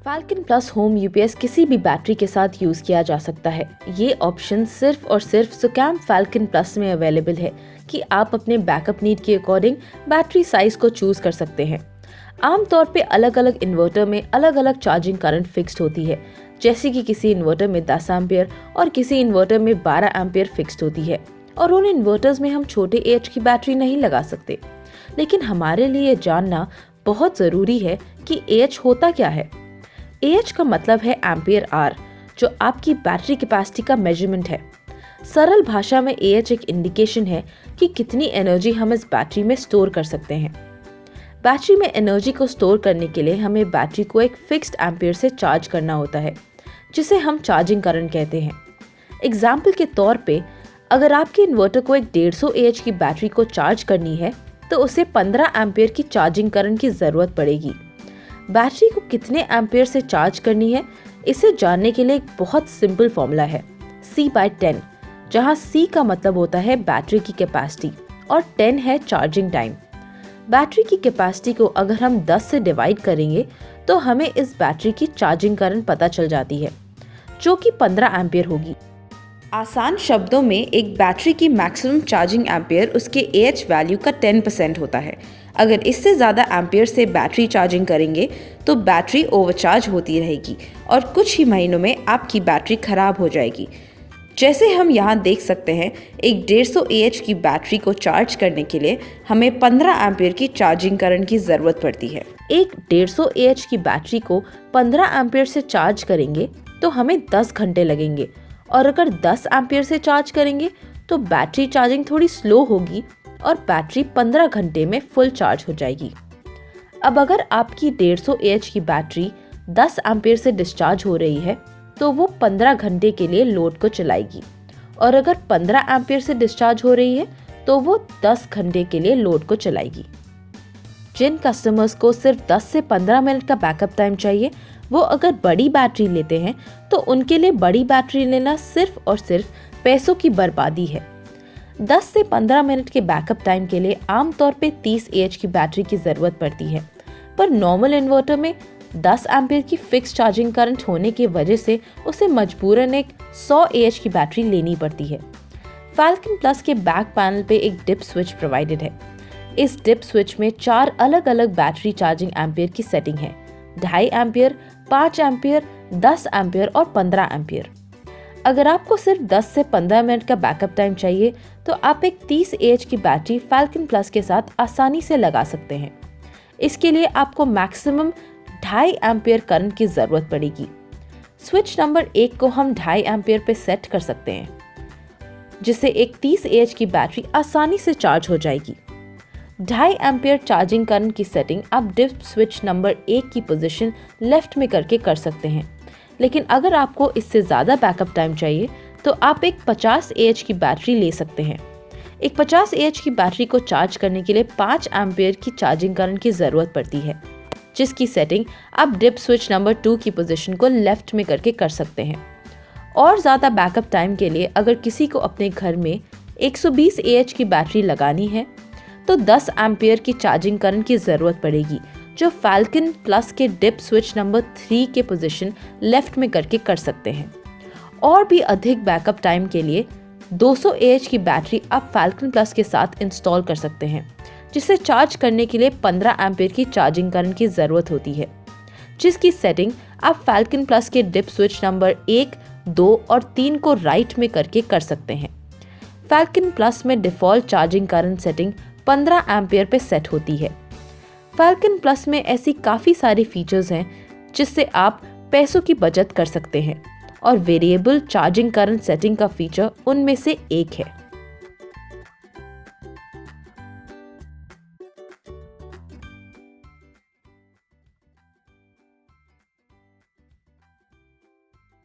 Falcon plus home UPS किसी भी battery के साथ यूज किया जा सकता है। ये ऑप्शन सिर्फ और सिर्फ सुकैम फैल्कन प्लस में अवेलेबल है कि आप अपने बैकअप नीड के अकॉर्डिंग बैटरी साइज को चूज कर सकते हैं। आमतौर पे अलग अलग इन्वर्टर में अलग अलग चार्जिंग करंट फिक्स्ड होती है, जैसे कि किसी इन्वर्टर में 10 एम्पियर और किसी इन्वर्टर में 12 एम्पियर फिक्स्ड होती है। और उन इन्वर्टर्स में हम छोटे एच की बैटरी नहीं लगा सकते। लेकिन हमारे लिए जानना बहुत ज़रूरी है कि एच होता क्या है। एच का मतलब है एम्पियर आर, जो आपकी बैटरी कैपेसिटी का मेजरमेंट है। सरल भाषा में एच एक इंडिकेशन है कि कितनी एनर्जी हम इस बैटरी में स्टोर कर सकते हैं। बैटरी में एनर्जी को स्टोर करने के लिए हमें बैटरी को एक फिक्स्ड एम्पियर से चार्ज करना होता है, जिसे हम चार्जिंग करंट कहते हैं। एग्जाम्पल के तौर पे, अगर आपके इन्वर्टर को एक 150 एएच की बैटरी को चार्ज करनी है तो उसे 15 एम्पियर की चार्जिंग करंट की ज़रूरत पड़ेगी। बैटरी को कितने एम्पियर से चार्ज करनी है, इसे जानने के लिए एक बहुत सिंपल फॉर्मूला है, C/10, जहां C का मतलब होता है बैटरी की कैपेसिटी और 10 है चार्जिंग टाइम। बैटरी की कैपेसिटी को अगर हम 10 से डिवाइड करेंगे तो हमें इस बैटरी की चार्जिंग करंट पता चल जाती है, जो कि 15 एम्पियर होगी। आसान शब्दों में एक बैटरी की मैक्सिमम चार्जिंग एम्पियर उसके एएच वैल्यू का 10% होता है। अगर इससे ज़्यादा एम्पियर से बैटरी चार्जिंग करेंगे तो बैटरी ओवरचार्ज होती रहेगी और कुछ ही महीनों में आपकी बैटरी खराब हो जाएगी। जैसे हम यहाँ देख सकते हैं, एक 150 एएच की बैटरी को चार्ज करने के लिए हमें 15 एम्पियर की चार्जिंग करंट की ज़रूरत पड़ती है। एक 150 एएच की बैटरी को 15 एम्पियर से चार्ज करेंगे तो हमें 10 घंटे लगेंगे, और अगर 10 एम्पियर से चार्ज करेंगे तो बैटरी चार्जिंग थोड़ी स्लो होगी और बैटरी 15 घंटे में फुल चार्ज हो जाएगी। अब अगर आपकी 150 एएच की बैटरी 10 एम्पियर से डिस्चार्ज हो रही है तो वो 15 घंटे के लिए लोड को चलाएगी, और अगर 15 एम्पियर से डिस्चार्ज हो रही है तो वो 10 घंटे के लिए लोड को चलाएगी। जिन कस्टमर्स को सिर्फ 10 से 15 मिनट का बैकअप टाइम चाहिए, वो अगर बड़ी बैटरी लेते हैं तो उनके लिए बड़ी बैटरी लेना सिर्फ और सिर्फ पैसों की बर्बादी है। 10 से 15 मिनट के बैकअप टाइम के लिए आमतौर पे 30 एएच की बैटरी की ज़रूरत पड़ती है, पर नॉर्मल इन्वर्टर में 10 एम्पियर की फिक्स चार्जिंग करंट होने की वजह से उसे मजबूरन एक 100 एएच की बैटरी लेनी पड़ती है। फैल्कन प्लस के बैक पैनल पे एक डिप स्विच प्रोवाइडेड है। इस डिप स्विच में 4 अलग अलग बैटरी चार्जिंग एम्पियर की सेटिंग है: 2.5 एम्पियर, 5 एम्पियर, 10 एम्पियर और 15 एम्पियर। अगर आपको सिर्फ 10 से 15 मिनट का बैकअप टाइम चाहिए तो आप एक 30 एएच की बैटरी फैल्कन प्लस के साथ आसानी से लगा सकते हैं। इसके लिए आपको मैक्सिमम 2.5 एम्पियर करंट की ज़रूरत पड़ेगी। स्विच नंबर 1 को हम 2.5 एम्पियर पे सेट कर सकते हैं, जिससे एक 30 एएच की बैटरी आसानी से चार्ज हो जाएगी। 2.5 एम्पियर चार्जिंग करंट की सेटिंग आप डिप स्विच नंबर 1 की पोजीशन लेफ्ट में करके कर सकते हैं। लेकिन अगर आपको इससे ज़्यादा बैकअप टाइम चाहिए तो आप एक 50 एएच की बैटरी ले सकते हैं। एक 50 एएच की बैटरी को चार्ज करने के लिए 5 एम्पियर की चार्जिंग करंट की ज़रूरत पड़ती है, जिसकी सेटिंग आप डिप स्विच नंबर 2 की पोजीशन को लेफ्ट में करके कर सकते हैं। और ज़्यादा बैकअप टाइम के लिए अगर किसी को अपने घर में 120 एएच की बैटरी लगानी है तो 10 एम्पियर की चार्जिंग करंट की ज़रूरत पड़ेगी, जो फैल्कन प्लस के डिप स्विच नंबर 3 के पोजीशन लेफ्ट में करके कर सकते हैं। और भी अधिक बैकअप टाइम के लिए 200 एएच की बैटरी आप फैल्कन प्लस के साथ इंस्टॉल कर सकते हैं, जिसे चार्ज करने के लिए 15 एम्पियर की चार्जिंग करंट की ज़रूरत होती है, जिसकी सेटिंग आप फैल्कन प्लस के डिप स्विच नंबर 1, 2 और 3 को राइट में करके कर सकते हैं। फैल्कन प्लस में default charging current setting 15 ampere पे सेट होती है। फैल्कन प्लस में ऐसी काफ़ी सारी फीचर्स हैं जिससे आप पैसों की बचत कर सकते हैं, और वेरिएबल चार्जिंग करंट सेटिंग का फीचर उनमें से एक है।